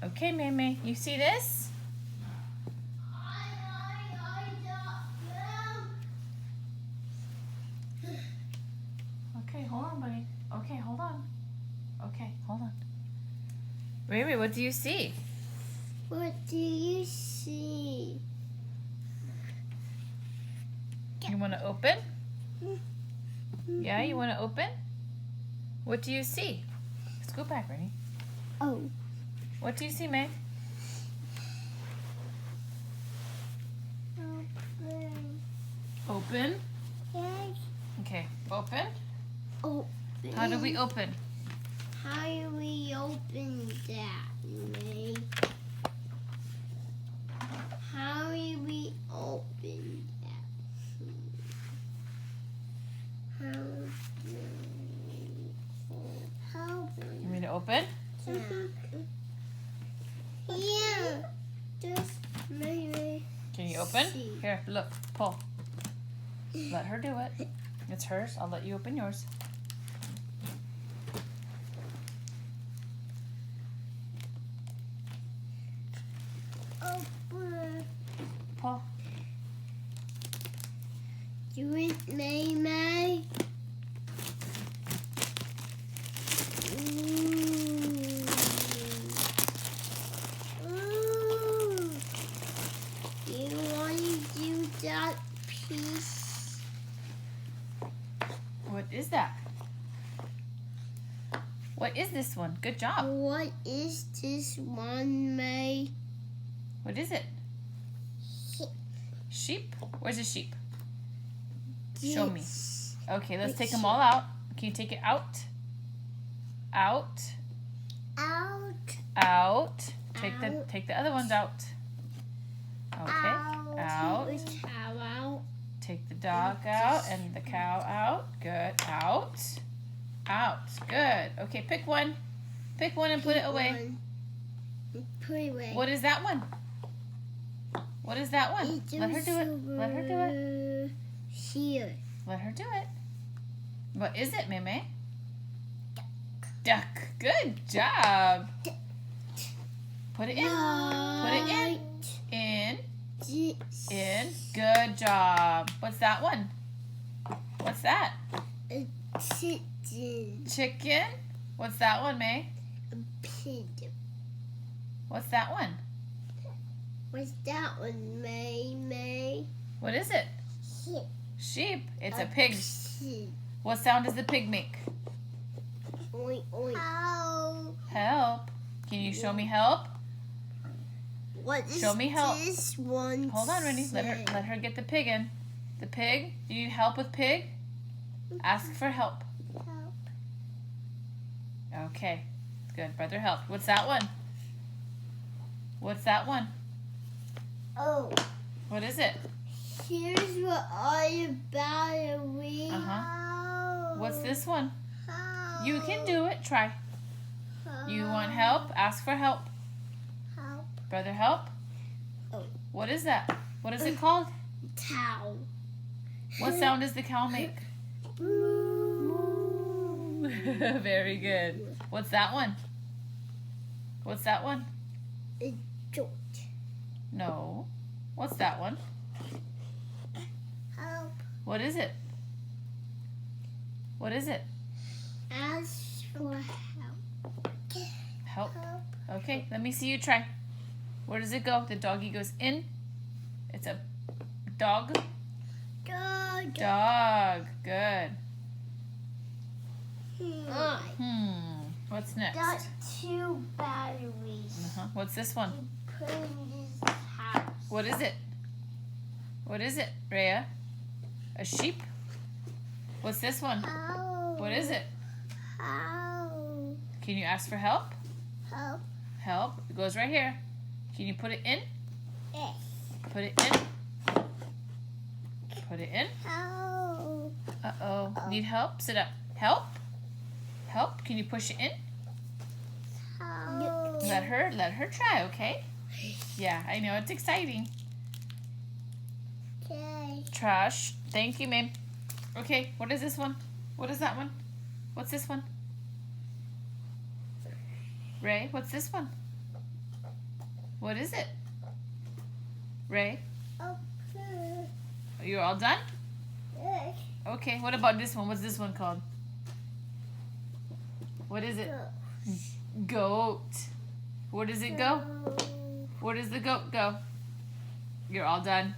Okay, May May, you see this? Okay, hold on, buddy. Okay, hold on. Okay, hold on. Ray Ray, what do you see? What do you see? You want to open? Yeah, you want to open? What do you see? Let's go back, ready? Oh. What do you see, May? Open. Open? Yes. Okay, open. Open. How do we open? How do we open that, May? How do we open that? How You mean to open? Yeah. Just maybe. Can you open? See. Here, look, pull. Let her do it. It's hers. I'll let you open yours. Open. Pull. Do it, May May. You want to do that piece? What is that? What is this one? Good job. What is this one, May? What is it? Sheep? Where's the sheep? Show me. Okay, let's take them all out. Can you take it out? Out. Out. Out. Out. Take the other ones out. Okay. Out. Cow out. Take the dog out and the cow out. Good. Out. Out. Good. Okay, pick one. Pick one and put it away. Put it away. What is that one? What is that one? Let her do it. Let her do it. Here. Let her do it. What is it, Meme? Duck. Good job. Put it in. Put it in. In. In. Good job. What's that one? What's that? A chicken. Chicken. What's that one, May? A pig. What's that one? What's that one, May May? What is it? Sheep. Sheep. It's a pig. Pig. What sound does the pig make? Oink oink. Ow. Help. Can you show me help? What is Show me help. this one? Hold on, Rennie. Let her get the pig in. The pig. Do you need help with pig? Ask for help. Help. Okay. Good. Brother helped. What's that one? What's that one? Oh. What is it? Here's what all about it. We. What's this one? How? You can do it. Try. You want help? Ask for help. Help. Brother help? Oh. What is that? What is it called? Cow. What sound does the cow make? Moo. Very good. What's that one? What's that one? A goat. No. What's that one? Help. What is it? What is it? Ask for help. Help. Help. Okay, let me see you try. Where does it go? The doggy goes in. It's a dog. Dog. Dog. Good. What's next? Got 2 batteries. What's this one? Put in this house. What is it? What is it, Rhea? A sheep? What's this one? How? What is it? How? Can you ask for help? Help. Help. It goes right here. Can you put it in? Yes. Put it in. Put it in. How? Uh-oh. Need help? Sit up. Help? Help? Can you push it in? How? Let her try, okay? Yeah, I know. It's exciting. Okay. Trash. Thank you, ma'am. Okay, what is this one? What is that one? What's this one? Ray, what's this one? What is it? Ray? Okay. You're all done? Yes. Okay, what about this one? What's this one called? What is it? Goat. Where does it go? Where does the goat go? You're all done.